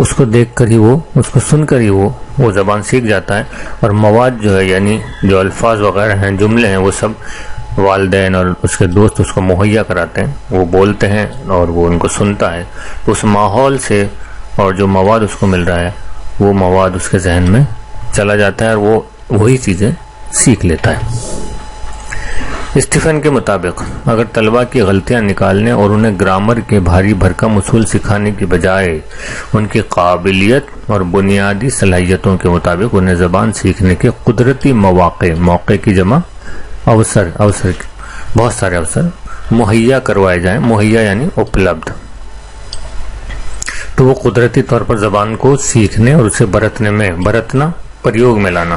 اس کو دیکھ کر ہی اس کو سن کر ہی وہ زبان سیکھ جاتا ہے، اور مواد جو ہے یعنی جو الفاظ وغیرہ ہیں، جملے ہیں، وہ سب والدین اور اس کے دوست اس کو مہیا کراتے ہیں، وہ بولتے ہیں اور وہ ان کو سنتا ہے۔ اس ماحول سے اور جو مواد اس کو مل رہا ہے وہ مواد اس کے ذہن میں چلا جاتا ہے اور وہ وہی چیزیں سیکھ لیتا ہے۔ اسٹیفن کے مطابق اگر طلباء کی غلطیاں نکالنے اور انہیں گرامر کے بھاری بھرکم اصول سکھانے کی بجائے ان کی قابلیت اور بنیادی صلاحیتوں کے مطابق انہیں زبان سیکھنے کے قدرتی موقع کی جمع اوسر بہت سارے اوسر مہیا کروائے جائیں، مہیا یعنی اپلبدھ، تو وہ قدرتی طور پر زبان کو سیکھنے اور اسے برتنا پریوگ میں لانا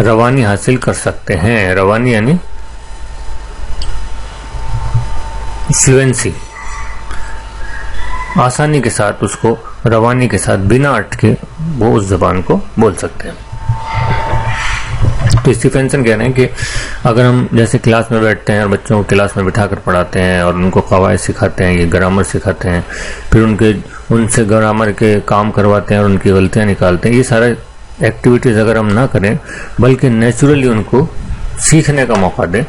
روانی حاصل کر سکتے ہیں۔ روانی یعنی فلوئنسی، آسانی کے ساتھ اس کو روانی کے ساتھ بنا اٹکے وہ اس زبان کو بول سکتے ہیں۔ تو اسٹیفنسن کہہ رہے ہیں کہ اگر ہم جیسے کلاس میں بیٹھتے ہیں اور بچوں کو کلاس میں بٹھا کر پڑھاتے ہیں اور ان کو قواعد سکھاتے ہیں، یہ گرامر سکھاتے ہیں، پھر ان سے گرامر کے کام کرواتے ہیں اور ان کی غلطیاں نکالتے ہیں، یہ سارے ایکٹیویٹیز اگر ہم نہ کریں بلکہ نیچرلی ان کو سیکھنے کا موقع دیں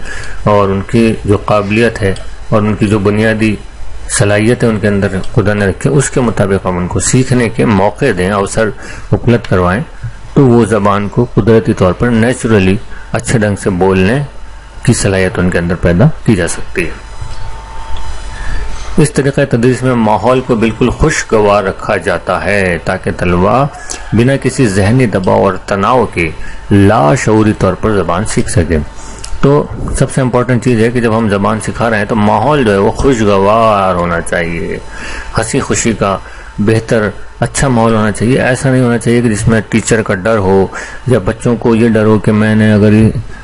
اور ان کی جو قابلیت ہے اور ان کی جو بنیادی صلاحیت ہے ان کے اندر خدا نے رکھے، اس کے مطابق ہم ان کو سیکھنے کے موقع دیں، اوسر اپلبدھ کروائیں، تو وہ زبان کو قدرتی طور پر نیچرلی اچھے ڈھنگ سے بولنے کی صلاحیت ان کے اندر پیدا کی جا سکتی ہے۔ اس طریقہ تدریس میں ماحول کو بالکل خوشگوار رکھا جاتا ہے تاکہ طلباء بنا کسی ذہنی دباؤ اور تناؤ کے لاشعوری طور پر زبان سیکھ سکیں۔ تو سب سے امپورٹنٹ چیز ہے کہ جب ہم زبان سکھا رہے ہیں تو ماحول جو ہے وہ خوشگوار ہونا چاہیے، ہنسی خوشی کا بہتر اچھا ماحول ہونا چاہیے۔ ایسا نہیں ہونا چاہیے کہ جس میں ٹیچر کا ڈر ہو یا بچوں کو یہ ڈر ہو کہ میں نے اگر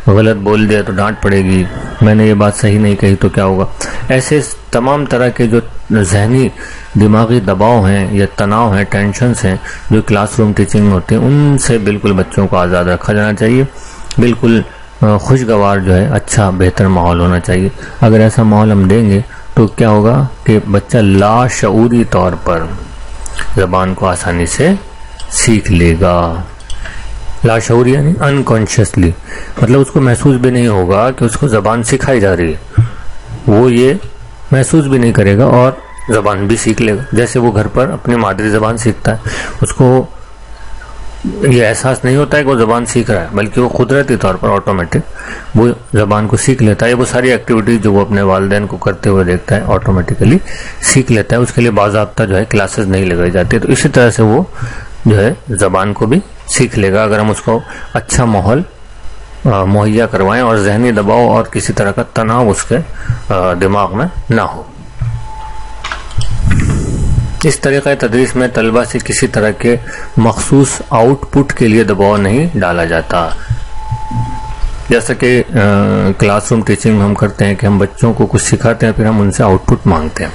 غلط بول دیا تو ڈانٹ پڑے گی، میں نے یہ بات صحیح نہیں کہی تو کیا ہوگا۔ ایسے تمام طرح کے جو ذہنی دماغی دباؤ ہیں یا تناؤ ہیں، ٹینشنز ہیں جو کلاس روم ٹیچنگ میں ہوتے ہیں، ان سے بالکل بچوں کو آزاد رکھا جانا چاہیے۔ بالکل خوشگوار جو ہے اچھا بہتر ماحول ہونا چاہیے۔ اگر ایسا ماحول ہم دیں گے تو کیا ہوگا کہ بچہ لاشعوری طور پر زبان کو آسانی سے سیکھ لے گا۔ لاشعوری یعنی انکانشیسلی، مطلب اس کو محسوس بھی نہیں ہوگا کہ اس کو زبان سکھائی جا رہی ہے، وہ یہ محسوس بھی نہیں کرے گا اور زبان بھی سیکھ لے گا۔ جیسے وہ گھر پر اپنی مادری زبان سیکھتا ہے، اس کو یہ احساس نہیں ہوتا ہے کہ وہ زبان سیکھ رہا ہے، بلکہ وہ قدرتی طور پر آٹومیٹک وہ زبان کو سیکھ لیتا ہے۔ وہ ساری ایکٹیویٹیز جو وہ اپنے والدین کو کرتے ہوئے دیکھتا ہے آٹومیٹیکلی سیکھ لیتا ہے، اس کے لیے باضابطہ جو ہے کلاسز نہیں لگائی جاتی۔ تو اسی طرح سے وہ جو ہے زبان کو بھی سیکھ لے گا اگر ہم اس کو اچھا ماحول مہیا کروائیں اور ذہنی دباؤ اور کسی طرح کا تناؤ اس کے دماغ میں نہ ہو۔ اس طریقہ تدریس میں طلباء سے کسی طرح کے مخصوص آؤٹ پٹ کے لیے دباؤ نہیں ڈالا جاتا، جیسا کہ کلاس روم ٹیچنگ میں ہم کرتے ہیں کہ ہم بچوں کو کچھ سکھاتے ہیں، پھر ہم ان سے آؤٹ پٹ مانگتے ہیں۔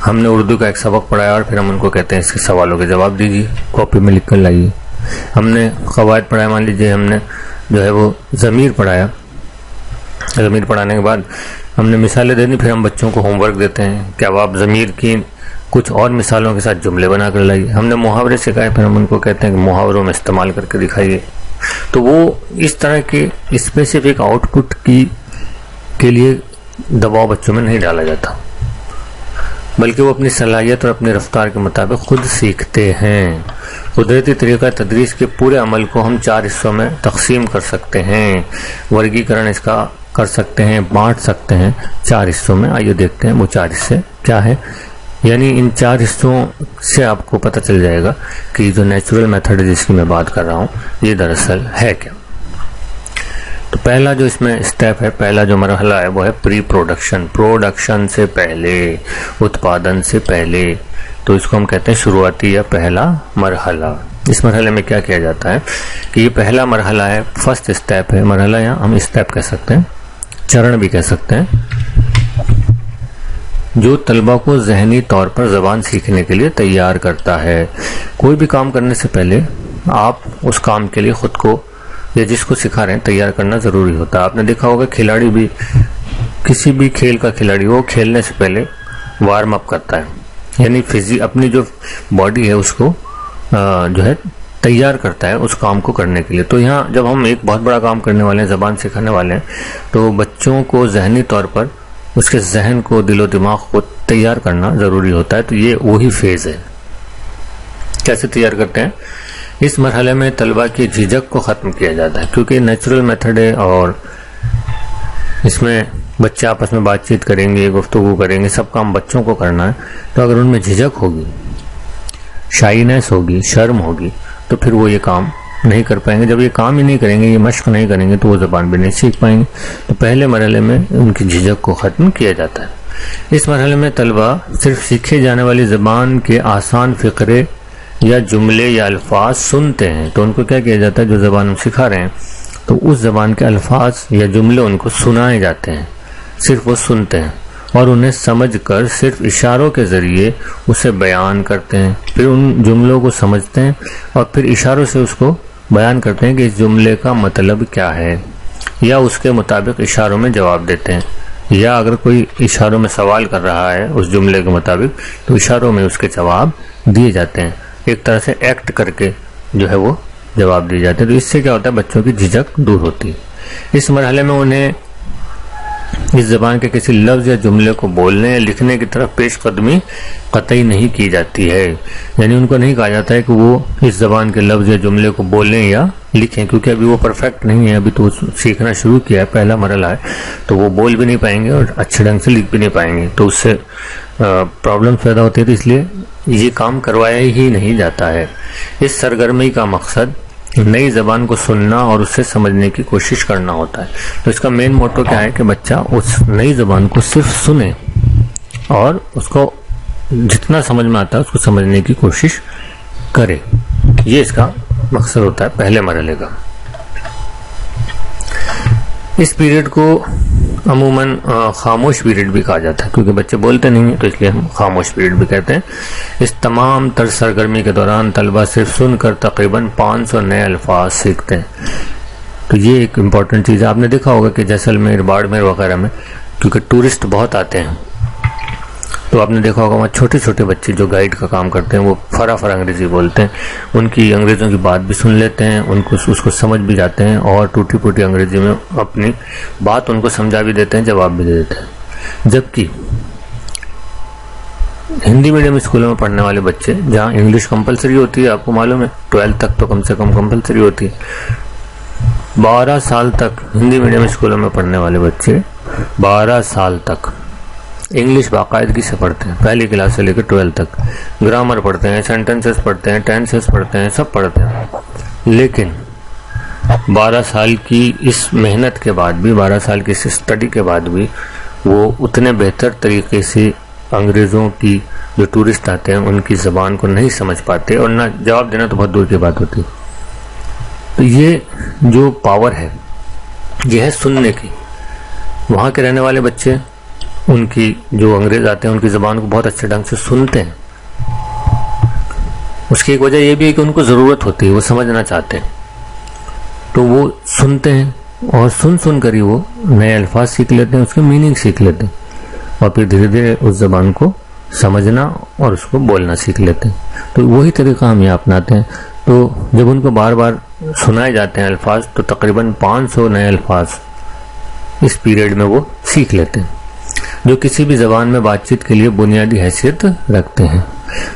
ہم نے اردو کا ایک سبق پڑھایا اور پھر ہم ان کو کہتے ہیں اس کے سوالوں کے جواب دیجیے، کاپی میں لکھ کر لائیے۔ ہم نے قواعد پڑھایا، مان لیجیے ہم نے جو ہے وہ ضمیر پڑھایا، ضمیر پڑھانے کے بعد ہم نے مثالیں دے دی، پھر ہم بچوں کو ہوم ورک دیتے ہیں کہ اب آپ ضمیر کی کچھ اور مثالوں کے ساتھ جملے بنا کر لائیے۔ ہم نے محاورے سکھائے، پھر ہم ان کو کہتے ہیں کہ محاوروں میں استعمال کر کے دکھائیے۔ تو وہ اس طرح کے اسپیسیفک آؤٹ پٹ کے لیے دباؤ بچوں میں نہیں ڈالا جاتا، بلکہ وہ اپنی صلاحیت اور اپنی رفتار کے مطابق خود سیکھتے ہیں۔ قدرتی طریقہ تدریس کے پورے عمل کو ہم 4 حصوں میں تقسیم کر سکتے ہیں، ورگیکرن اس کا کر سکتے ہیں، بانٹ سکتے ہیں 4 حصوں میں۔ آئیے دیکھتے ہیں وہ 4 حصے کیا ہیں، یعنی ان 4 حصوں سے آپ کو پتہ چل جائے گا کہ جو نیچرل میتھڈ جس کی میں بات کر رہا ہوں یہ دراصل ہے کیا۔ تو پہلا جو اس میں اسٹیپ ہے، پہلا جو مرحلہ ہے وہ ہے پری پروڈکشن، پروڈکشن سے پہلے، اتپادن سے پہلے۔ تو اس کو ہم کہتے ہیں شروعاتی یا پہلا مرحلہ۔ اس مرحلے میں کیا کیا جاتا ہے کہ یہ پہلا مرحلہ ہے، فرسٹ اسٹیپ ہے، مرحلہ یا ہم اسٹیپ کہہ سکتے ہیں، چرن بھی کہہ سکتے ہیں، جو طلباء کو ذہنی طور پر زبان سیکھنے کے لیے تیار کرتا ہے۔ کوئی بھی کام کرنے سے پہلے آپ اس کام کے لیے خود کو یا جس کو سکھا رہے ہیں تیار کرنا ضروری ہوتا ہے۔ آپ نے دیکھا ہوگا کھلاڑی بھی، کسی بھی کھیل کا کھلاڑی وہ کھیلنے سے پہلے وارم اپ کرتا ہے، یعنی اپنی جو باڈی ہے اس کو جو ہے تیار کرتا ہے اس کام کو کرنے کے لیے. تو یہاں جب ہم ایک بہت بڑا کام کرنے والے ہیں، زبان سکھانے والے ہیں، تو بچوں کو ذہنی طور پر اس کے ذہن کو، دل و دماغ کو تیار کرنا ضروری ہوتا ہے. تو یہ وہی فیز ہے. کیسے تیار کرتے ہیں؟ اس مرحلے میں طلبہ کی جھجک کو ختم کیا جاتا ہے، کیونکہ نیچرل میتھڈ ہے اور اس میں بچے آپس میں بات چیت کریں گے، گفتگو کریں گے، سب کام بچوں کو کرنا ہے. تو اگر ان میں جھجک ہوگی، شائنیس ہوگی، شرم ہوگی، تو پھر وہ یہ کام نہیں کر پائیں گے. جب یہ کام ہی نہیں کریں گے، یہ مشق نہیں کریں گے، تو وہ زبان بھی نہیں سیکھ پائیں گے. تو پہلے مرحلے میں ان کی جھجک کو ختم کیا جاتا ہے. اس مرحلے میں طلبہ صرف سیکھے جانے والی زبان کے آسان فقرے یا جملے یا الفاظ سنتے ہیں. تو ان کو کیا کیا جاتا ہے؟ جو زبان ہم سکھا رہے ہیں تو اس زبان کے الفاظ یا جملے ان کو سنائے جاتے ہیں. صرف وہ سنتے ہیں اور انہیں سمجھ کر صرف اشاروں کے ذریعے اسے بیان کرتے ہیں. پھر ان جملوں کو سمجھتے ہیں اور پھر اشاروں سے اس کو بیان کرتے ہیں کہ اس جملے کا مطلب کیا ہے، یا اس کے مطابق اشاروں میں جواب دیتے ہیں. یا اگر کوئی اشاروں میں سوال کر رہا ہے اس جملے کے مطابق، تو اشاروں میں اس کے جواب دیے جاتے ہیں. ایک طرح سے ایکٹ کر کے جو ہے وہ جواب دیے جاتے ہیں. تو اس سے کیا ہوتا ہے؟ بچوں کی جھجک دور ہوتی ہے. اس مرحلے میں انہیں اس زبان کے کسی لفظ یا جملے کو بولنے یا لکھنے کی طرف پیش قدمی قطعی نہیں کی جاتی ہے. یعنی ان کو نہیں کہا جاتا ہے کہ وہ اس زبان کے لفظ یا جملے کو بولیں یا لکھیں، کیونکہ ابھی وہ پرفیکٹ نہیں ہے، ابھی تو سیکھنا شروع کیا ہے، پہلا مرحلہ ہے. تو وہ بول بھی نہیں پائیں گے اور اچھے ڈھنگ سے لکھ بھی نہیں پائیں گے. تو اس سے پرابلم پیدا ہوتی ہے. تو اس لیے یہ کام کروایا ہی نہیں جاتا ہے. اس سرگرمی کا مقصد نئی زبان کو سننا اور اسے سمجھنے کی کوشش کرنا ہوتا ہے. تو اس کا مین موٹو کیا ہے کہ بچہ اس نئی زبان کو صرف سنے اور اس کو جتنا سمجھ میں آتا ہے اس کو سمجھنے کی کوشش کرے. یہ اس کا مقصد ہوتا ہے پہلے مرحلے کا. اس پیریڈ کو عموماً خاموش پیریڈ بھی کہا جاتا ہے، کیونکہ بچے بولتے نہیں ہیں تو اس لیے ہم خاموش پیریڈ بھی کہتے ہیں. اس تمام تر سرگرمی کے دوران طلبہ صرف سن کر تقریباً 500 نئے الفاظ سیکھتے ہیں. تو یہ ایک امپورٹنٹ چیز ہے. آپ نے دیکھا ہوگا کہ جیسلمیر، باڑمیر وغیرہ میں کیونکہ ٹورسٹ بہت آتے ہیں، تو آپ نے دیکھا ہوگا وہاں چھوٹے چھوٹے بچے جو گائیڈ کا کام کرتے ہیں وہ فرا انگریزی بولتے ہیں. ان کی انگریزوں کی بات بھی سن لیتے ہیں، ان کو اس کو سمجھ بھی جاتے ہیں اور ٹوٹی پوٹی انگریزی میں اپنی بات ان کو سمجھا بھی دیتے ہیں، جواب بھی دے دیتے ہیں. جبکہ ہندی میڈیم اسکولوں میں پڑھنے والے بچے، جہاں انگلش کمپلسری ہوتی ہے، آپ کو معلوم ہے 12 تک تو کم سے کم کمپلسری ہوتی ہے، 12 سال تک ہندی میڈیم اسکولوں میں پڑھنے والے بچے 12 سال تک انگلش باقاعدگی سے پڑھتے ہیں. پہلی کلاس سے لے کے 12 تک گرامر پڑھتے ہیں، سینٹنسز پڑھتے ہیں، ٹینسز پڑھتے ہیں، سب پڑھتے ہیں. لیکن 12 سال کی اس محنت کے بعد بھی، 12 سال کی اس اسٹڈی کے بعد بھی وہ اتنے بہتر طریقے سے انگریزوں کی جو ٹورسٹ آتے ہیں ان کی زبان کو نہیں سمجھ پاتے، اور نہ جواب دینا تو بہت دور کی بات ہوتی. تو یہ جو پاور ہے یہ ہے سننے کی. وہاں کے رہنے والے بچے ان کی جو انگریز آتے ہیں ان کی زبان کو بہت اچھے ڈھنگ سے سنتے ہیں. اس کی ایک وجہ یہ بھی ہے کہ ان کو ضرورت ہوتی ہے، وہ سمجھنا چاہتے ہیں، تو وہ سنتے ہیں اور سن کر ہی وہ نئے الفاظ سیکھ لیتے ہیں، اس کے میننگ سیکھ لیتے ہیں، اور پھر دھیرے دھیرے اس زبان کو سمجھنا اور اس کو بولنا سیکھ لیتے ہیں. تو وہی طریقہ ہم یہاں اپناتے ہیں. تو جب ان کو بار بار سنائے جاتے ہیں الفاظ، تو تقریباً 500 نئے الفاظ اس پیریڈ میں وہ سیکھ لیتے ہیں، جو کسی بھی زبان میں بات چیت کے لیے بنیادی حیثیت رکھتے ہیں.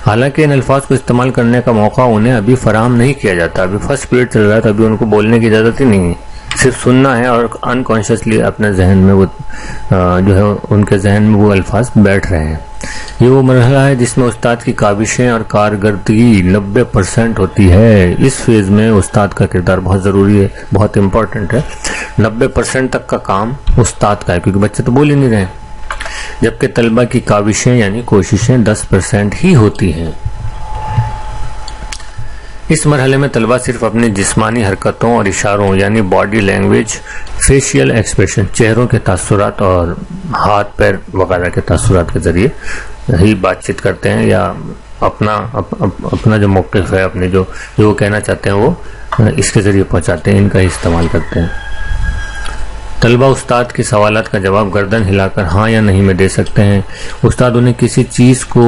حالانکہ ان الفاظ کو استعمال کرنے کا موقع انہیں ابھی فراہم نہیں کیا جاتا. ابھی فرسٹ پیریڈ چل رہا ہے تو ابھی ان کو بولنے کی اجازت ہی نہیں ہے، صرف سننا ہے اور انکانشیسلی اپنے ذہن میں وہ جو ہے ان کے ذہن میں وہ الفاظ بیٹھ رہے ہیں. یہ وہ مرحلہ ہے جس میں استاد کی کاوشیں اور کارکردگی 90% ہوتی ہے. اس فیز میں استاد کا کردار بہت ضروری ہے، بہت امپورٹنٹ ہے. 90% تک کا کام استاد کا ہے، کیونکہ بچے تو بول ہی نہیں رہے ہیں، جبکہ طلبہ کی کاوشیں یعنی کوششیں 10% ہی ہوتی ہیں. اس مرحلے میں طلبہ صرف اپنی جسمانی حرکتوں اور اشاروں یعنی باڈی لینگویج، فیشیل ایکسپریشن، چہروں کے تاثرات اور ہاتھ پیر وغیرہ کے تاثرات کے ذریعے ہی بات چیت کرتے ہیں، یا اپنا جو موقف ہے، اپنے جو وہ کہنا چاہتے ہیں وہ اس کے ذریعے پہنچاتے ہیں، ان کا ہی استعمال کرتے ہیں. طلبہ استاد کے سوالات کا جواب گردن ہلا کر ہاں یا نہیں میں دے سکتے ہیں. استاد انہیں کسی چیز کو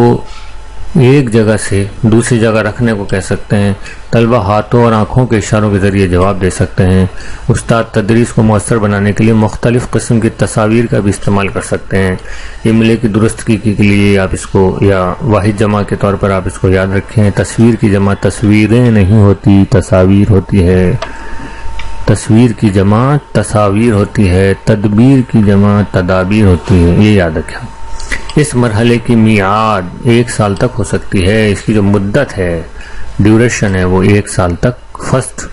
ایک جگہ سے دوسری جگہ رکھنے کو کہہ سکتے ہیں۔ طلبہ ہاتھوں اور آنکھوں کے اشاروں کے ذریعے جواب دے سکتے ہیں۔ استاد تدریس کو مؤثر بنانے کے لیے مختلف قسم کی تصاویر کا بھی استعمال کر سکتے ہیں۔ املے کی درستگی کے لیے آپ اس کو یا واحد جمع کے طور پر آپ اس کو یاد رکھیں، تصویر کی جمع تصویریں نہیں ہوتی، تصاویر ہوتی ہے۔ تصویر کی جمع تصاویر ہوتی ہے، تدبیر کی جمع تدابیر ہوتی ہے، یہ یاد رکھیں۔ اس مرحلے کی میعاد 1 سال تک ہو سکتی ہے، اس کی جو مدت ہے، ڈیوریشن ہے، وہ 1 سال تک، فرسٹ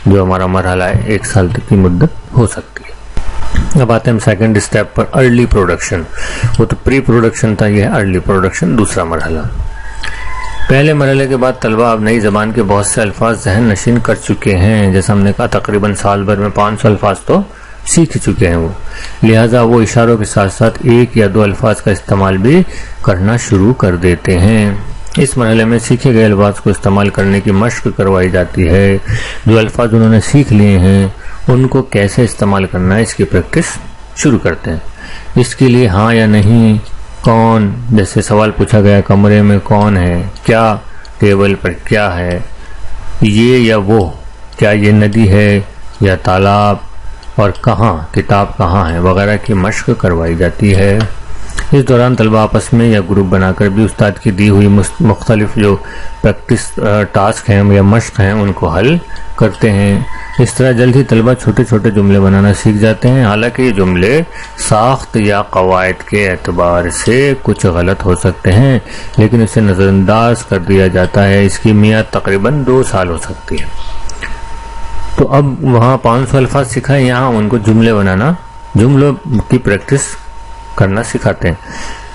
جو ہمارا مرحلہ ہے 1 سال تک کی مدت ہو سکتی ہے۔ اب آتے ہیں ہم سیکنڈ اسٹیپ پر، ارلی پروڈکشن۔ وہ تو پری پروڈکشن تھا، یہ ہے ارلی پروڈکشن، دوسرا مرحلہ۔ پہلے مرحلے کے بعد طلبہ اب نئی زبان کے بہت سے الفاظ ذہن نشین کر چکے ہیں، جیسا ہم نے کہا تقریباً سال بھر میں 500 الفاظ تو سیکھ چکے ہیں وہ، لہٰذا وہ اشاروں کے ساتھ ساتھ 1 یا 2 الفاظ کا استعمال بھی کرنا شروع کر دیتے ہیں۔ اس مرحلے میں سیکھے گئے الفاظ کو استعمال کرنے کی مشق کروائی جاتی ہے۔ جو الفاظ انہوں نے سیکھ لیے ہیں ان کو کیسے استعمال کرنا ہے اس کی پریکٹس شروع کرتے ہیں۔ اس کے لیے ہاں یا نہیں، کون، جیسے سوال پوچھا گیا کمرے میں کون ہے، کیا ٹیبل پر کیا ہے، یہ یا وہ، کیا یہ ندی ہے یا تالاب، اور کہاں، کتاب کہاں ہے، وغیرہ کی مشق کروائی جاتی ہے۔ اس دوران طلبہ آپس میں یا گروپ بنا کر بھی استاد کی دی ہوئی مختلف جو پریکٹس ٹاسک ہیں یا مشق ہیں ان کو حل کرتے ہیں۔ اس طرح جلد ہی طلبہ چھوٹے چھوٹے جملے بنانا سیکھ جاتے ہیں، حالانکہ یہ جملے ساخت یا قواعد کے اعتبار سے کچھ غلط ہو سکتے ہیں، لیکن اسے نظر انداز کر دیا جاتا ہے۔ اس کی میعاد تقریباً 2 سال ہو سکتی ہے۔ تو اب وہاں 500 الفاظ سکھائے، یہاں ان کو جملے بنانا، جملوں کی پریکٹس کرنا سکھاتے ہیں۔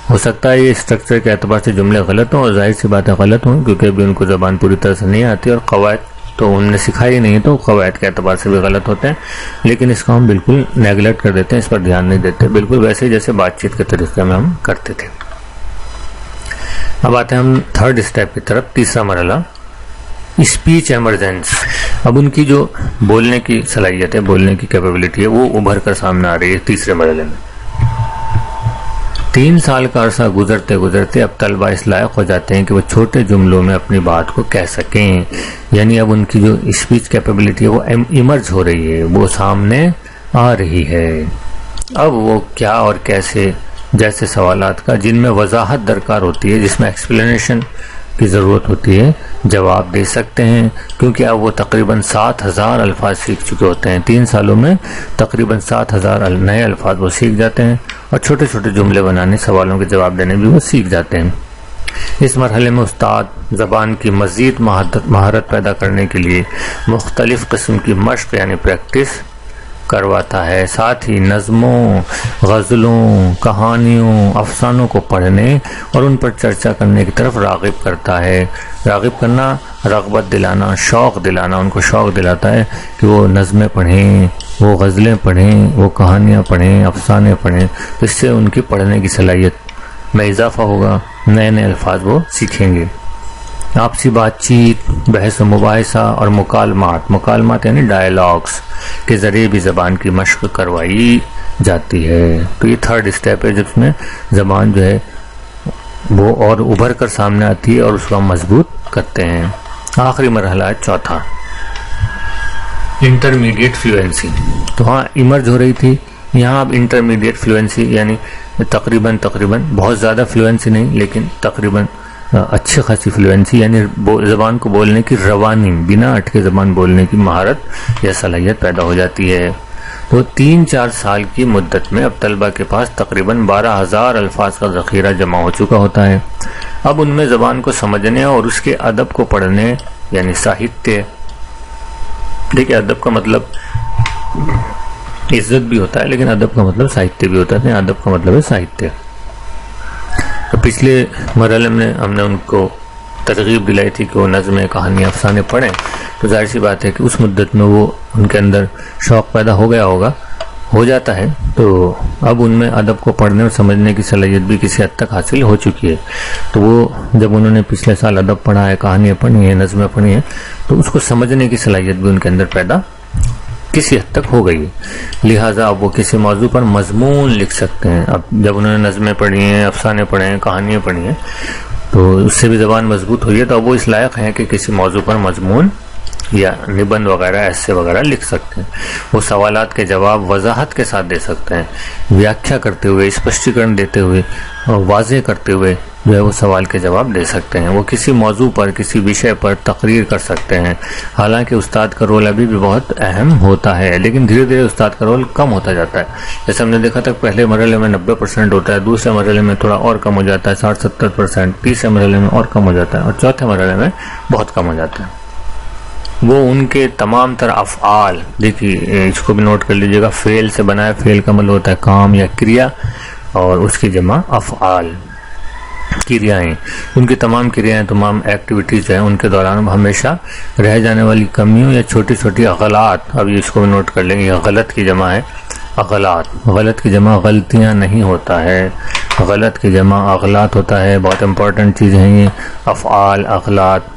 ہو سکتا ہے یہ اسٹرکچر کے اعتبار سے جملے غلط ہوں، اور ظاہر سی باتیں غلط ہوں کیونکہ ابھی ان کو زبان پوری طرح سے نہیں آتی، اور قواعد تو ان نے سکھائی نہیں، تو قواعد کے اعتبار سے بھی غلط ہوتے ہیں، لیکن اس کو ہم بالکل نیگلیکٹ کر دیتے ہیں، اس پر دھیان نہیں دیتے، بالکل ویسے جیسے بات چیت کے طریقے میں ہم کرتے تھے۔ اب آتے ہیں ہم تھرڈ اسٹیپ کی طرف، تیسرا مرحلہ، اسپیچ ایمرجنس۔ اب ان کی جو بولنے کی صلاحیت ہے، بولنے کی کیپیبلٹی ہے، وہ ابھر کر سامنے آ رہی ہے تیسرے مرحلے میں۔ 3 سال کا عرصہ گزرتے گزرتے اب طلبہ اس لائق ہو جاتے ہیں کہ وہ چھوٹے جملوں میں اپنی بات کو کہہ سکیں، یعنی اب ان کی جو اسپیچ کیپیبلٹی ہے وہ ایمرج ہو رہی ہے، وہ سامنے آ رہی ہے۔ اب وہ کیا اور کیسے جیسے سوالات کا جن میں وضاحت درکار ہوتی ہے، جس میں ایکسپلینیشن کی ضرورت ہوتی ہے، جواب دے سکتے ہیں، کیونکہ اب وہ تقریباً 7000 الفاظ سیکھ چکے ہوتے ہیں۔ 3 سالوں میں تقریباً 7000 نئے الفاظ وہ سیکھ جاتے ہیں، اور چھوٹے چھوٹے جملے بنانے، سوالوں کے جواب دینے بھی وہ سیکھ جاتے ہیں۔ اس مرحلے میں استاد زبان کی مزید مہارت پیدا کرنے کے لیے مختلف قسم کی مشق یعنی پریکٹس کرواتا ہے، ساتھ ہی نظموں، غزلوں، کہانیوں، افسانوں کو پڑھنے اور ان پر چرچا کرنے کی طرف راغب کرتا ہے۔ راغب کرنا، رغبت دلانا، شوق دلانا، ان کو شوق دلاتا ہے کہ وہ نظمیں پڑھیں، وہ غزلیں پڑھیں، وہ کہانیاں پڑھیں، افسانے پڑھیں، تو اس سے ان کی پڑھنے کی صلاحیت میں اضافہ ہوگا، نئے نئے الفاظ وہ سیکھیں گے۔ آپسی بات چیت، بحث و مباحثہ اور مکالمات یعنی ڈائلاگس کے ذریعے بھی زبان کی مشق کروائی جاتی ہے۔ تو یہ تھرڈ اسٹیپ ہے جس میں زبان جو ہے وہ اور ابھر کر سامنے آتی ہے اور اس کو ہم مضبوط کرتے ہیں۔ آخری مرحلہ ہے چوتھا، انٹرمیڈیٹ فلوئنسی۔ تو ہاں ایمرج ہو رہی تھی، یہاں اب انٹرمیڈیٹ فلوئنسی یعنی تقریباً بہت زیادہ فلوئنسی نہیں، لیکن تقریباً اچھی خاصی فلوئنسی یعنی زبان کو بولنے کی روانی، بنا اٹکے زبان بولنے کی مہارت یا صلاحیت پیدا ہو جاتی ہے۔ تو 3-4 سال کی مدت میں اب طلبہ کے پاس تقریباً 12000 الفاظ کا ذخیرہ جمع ہو چکا ہوتا ہے۔ اب ان میں زبان کو سمجھنے اور اس کے ادب کو پڑھنے یعنی ساہتیہ، دیکھیں ادب کا مطلب عزت بھی ہوتا ہے، لیکن ادب کا مطلب ساہتیہ بھی ہوتا ہے، ادب کا مطلب ہے ساہتیہ۔ تو پچھلے مرحلے میں ہم نے ان کو ترغیب دلائی تھی کہ وہ نظمیں، کہانیاں، افسانے پڑھیں، تو ظاہر سی بات ہے کہ اس مدت میں وہ ان کے اندر شوق پیدا ہو گیا ہوگا، ہو جاتا ہے، تو اب ان میں ادب کو پڑھنے اور سمجھنے کی صلاحیت بھی کسی حد تک حاصل ہو چکی ہے۔ تو وہ جب انہوں نے پچھلے سال ادب پڑھا ہے، کہانیاں پڑھی ہیں، نظمیں پڑھی ہیں، تو اس کو سمجھنے کی صلاحیت بھی ان کے اندر پیدا کسی حد تک ہو گئی ہے، لہٰذا اب وہ کسی موضوع پر مضمون لکھ سکتے ہیں۔ اب جب انہوں نے نظمیں پڑھی ہیں، افسانے پڑھے ہیں، کہانیاں پڑھی ہیں، تو اس سے بھی زبان مضبوط ہوئی ہے، تو اب وہ اس لائق ہیں کہ کسی موضوع پر مضمون یا نبند وغیرہ ایسے وغیرہ لکھ سکتے ہیں. وہ سوالات کے جواب وضاحت کے ساتھ دے سکتے ہیں، ویاکھیا کرتے ہوئے، اسپشٹیکرن دیتے ہوئے اور واضح کرتے ہوئے جو ہے وہ سوال کے جواب دے سکتے ہیں. وہ کسی موضوع پر، کسی وشے پر تقریر کر سکتے ہیں. حالانکہ استاد کا رول ابھی بھی بہت اہم ہوتا ہے، لیکن دھیرے دھیرے استاد کا رول کم ہوتا جاتا ہے. جیسے ہم نے دیکھا تھا پہلے مرحلے میں 90% ہوتا ہے، دوسرے مرحلے میں تھوڑا اور کم ہو جاتا ہے 60-70%، تیسرے مرحلے میں اور کم ہو جاتا ہے، اور چوتھے مرحلے میں بہت کم ہو جاتا ہے. وہ ان کے تمام تر افعال، دیکھیے اس کو بھی نوٹ کر لیجئے گا، فعل سے بنا ہے. فعل کا مطلب ہوتا ہے کام یا کریا، اور اس کی جمع افعال، کریائیں. ان کی تمام کریائیں، تمام ایکٹیویٹیز ہیں، ان کے دوران ہمیشہ رہ جانے والی کمیوں یا چھوٹی چھوٹی اغلاط، اب اس کو بھی نوٹ کر لیں گے. غلط کی جمع ہے اغلاط. غلط کی جمع غلطیاں نہیں ہوتا ہے، غلط کی جمع اغلاط ہوتا ہے. بہت امپورٹنٹ چیز ہیں یہ افعال، اغلاط.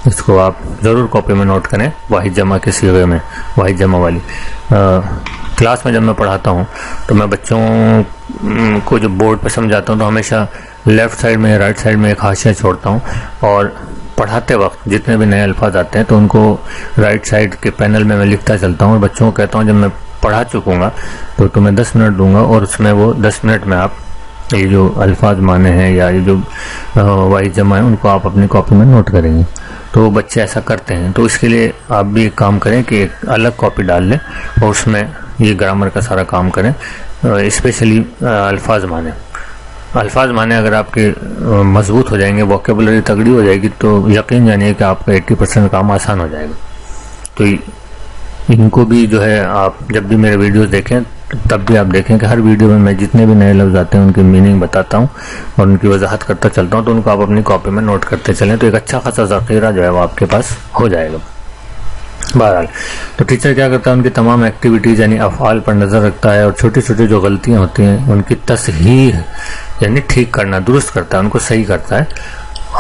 اس کو آپ ضرور کاپی میں نوٹ کریں، واحد جمع کے صیغے میں، واحد جمع والی. کلاس میں جب میں پڑھاتا ہوں تو میں بچوں کو جو بورڈ پہ سمجھاتا ہوں تو ہمیشہ لیفٹ سائڈ میں، رائٹ سائڈ میں ایک حاشیہ چھوڑتا ہوں، اور پڑھاتے وقت جتنے بھی نئے الفاظ آتے ہیں تو ان کو رائٹ سائڈ کے پینل میں لکھتا چلتا ہوں، اور بچوں کو کہتا ہوں جب میں پڑھا چکوں گا تو تمہیں 10 منٹ دوں گا، اور اس میں وہ 10 منٹ میں آپ یہ جو الفاظ مانے ہیں یا یہ جو واحد جمع ہیں ان کو آپ اپنی کاپی میں نوٹ کریں گے. تو بچے ایسا کرتے ہیں. تو اس کے لیے آپ بھی ایک کام کریں کہ ایک الگ کاپی ڈال لیں اور اس میں یہ گرامر کا سارا کام کریں، اسپیشلی الفاظ مانے. الفاظ مانے اگر آپ کے مضبوط ہو جائیں گے، ووکیبلری تگڑی ہو جائے گی، تو یقین جانیے کہ آپ کا 80% کام آسان ہو جائے گا. تو ان کو بھی جو ہے آپ جب بھی میرے ویڈیوز دیکھیں تب بھی آپ دیکھیں کہ ہر ویڈیو میں جتنے بھی نئے لفظ آتے ہیں ان کی میننگ بتاتا ہوں اور ان کی وضاحت کرتا چلتا ہوں، تو ان کو آپ اپنی کاپی میں نوٹ کرتے چلیں، تو ایک اچھا خاصا ذخیرہ جو ہے وہ آپ کے پاس ہو جائے گا. بہرحال تو ٹیچر کیا کرتا ہے، ان کی تمام ایکٹیویٹیز یعنی افعال پر نظر رکھتا ہے، اور چھوٹی چھوٹی جو غلطیاں ہوتی ہیں ان کی تصحیح یعنی ٹھیک کرنا، درست کرتا ہے، ان کو صحیح کرتا ہے،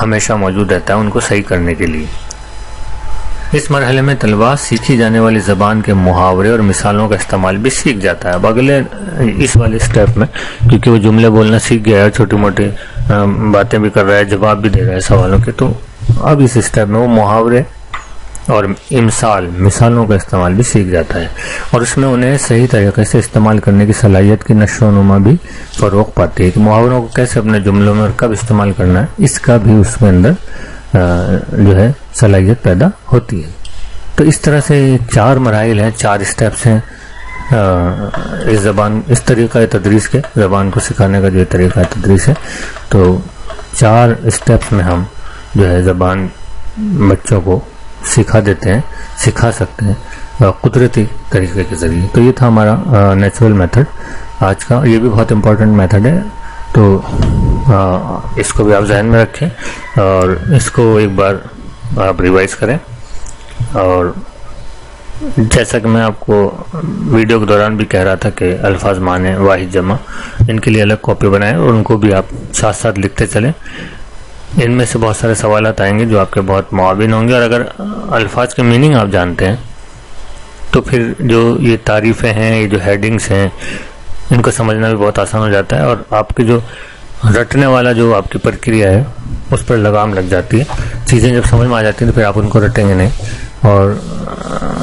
ہمیشہ موجود رہتا ہے ان کو صحیح کرنے کے لیے. اس مرحلے میں طلباء سیکھی جانے والی زبان کے محاورے اور مثالوں کا استعمال بھی سیکھ جاتا ہے. اب اگلے اس والے اسٹیپ میں کیونکہ وہ جملے بولنا سیکھ گیا ہے، چھوٹی موٹی باتیں بھی کر رہا ہے، جواب بھی دے رہا ہے سوالوں کے، تو اب اس اسٹیپ میں وہ محاورے اور مثالوں کا استعمال بھی سیکھ جاتا ہے، اور اس میں انہیں صحیح طریقے سے استعمال کرنے کی صلاحیت کی نشو و نما بھی فروغ پاتی ہے کہ محاوروں کو کیسے اپنے جملوں میں اور کب استعمال کرنا ہے، اس کا بھی اس کے اندر جو ہے صلاحیت پیدا ہوتی ہے. تو اس طرح سے 4 مراحل ہیں، 4 اسٹیپس ہیں اس طریقہ تدریس کے، زبان کو سکھانے کا جو طریقہ تدریس ہے. تو 4 اسٹیپس میں ہم جو ہے زبان بچوں کو سکھا دیتے ہیں، سکھا سکتے ہیں قدرتی طریقے کے ذریعے. تو یہ تھا ہمارا نیچرل میتھڈ آج کا، یہ بھی بہت امپورٹنٹ میتھڈ ہے، تو اس کو بھی آپ ذہن میں رکھیں اور اس کو ایک بار آپ ریوائز کریں. اور جیسا کہ میں آپ کو ویڈیو کے دوران بھی کہہ رہا تھا کہ الفاظ معنی، واحد جمع، ان کے لیے الگ کاپی بنائیں اور ان کو بھی آپ ساتھ ساتھ لکھتے چلیں. ان میں سے بہت سارے سوالات آئیں گے جو آپ کے بہت معاون ہوں گے، اور اگر الفاظ کے میننگ آپ جانتے ہیں تو پھر جو یہ تعریفیں ہیں، یہ جو ہیڈنگز ہیں، ان کو سمجھنا بھی بہت آسان ہو جاتا ہے، اور آپ کی جو رٹنے والا جو آپ کی پرکریا ہے اس پر لگام لگ جاتی ہے. چیزیں جب سمجھ میں آ جاتی ہیں تو پھر آپ ان کو رٹیں گے نہیں، اور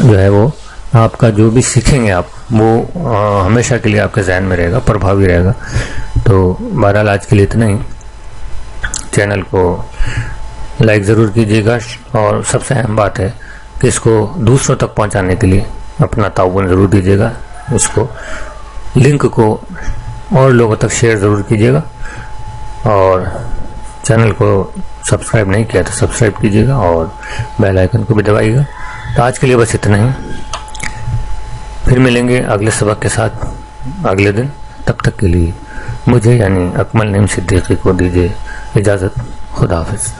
جو ہے وہ آپ کا جو بھی سیکھیں گے آپ وہ ہمیشہ کے لیے آپ کے ذہن میں رہے گا، پربھاوی رہے گا. تو بہرحال آج کے لیے اتنا ہی. چینل کو لائک ضرور کیجیے گا، اور سب سے اہم بات ہے کہ اس کو دوسروں تک پہنچانے کے لیے اپنا تعاون ضرور دیجیے گا. اس کو لنک کو اور لوگوں تک شیئر ضرور کیجیے گا، اور چینل کو سبسکرائب نہیں کیا تو سبسکرائب کیجیے گا اور بیل آئیکن کو بھی دبائیے گا. تو آج کے لیے بس اتنا ہی، پھر ملیں گے اگلے سبق کے ساتھ اگلے دن. تب تک کے لیے مجھے یعنی اکمل نعیم صدیقی کو دیجیے اجازت. خدا حافظ.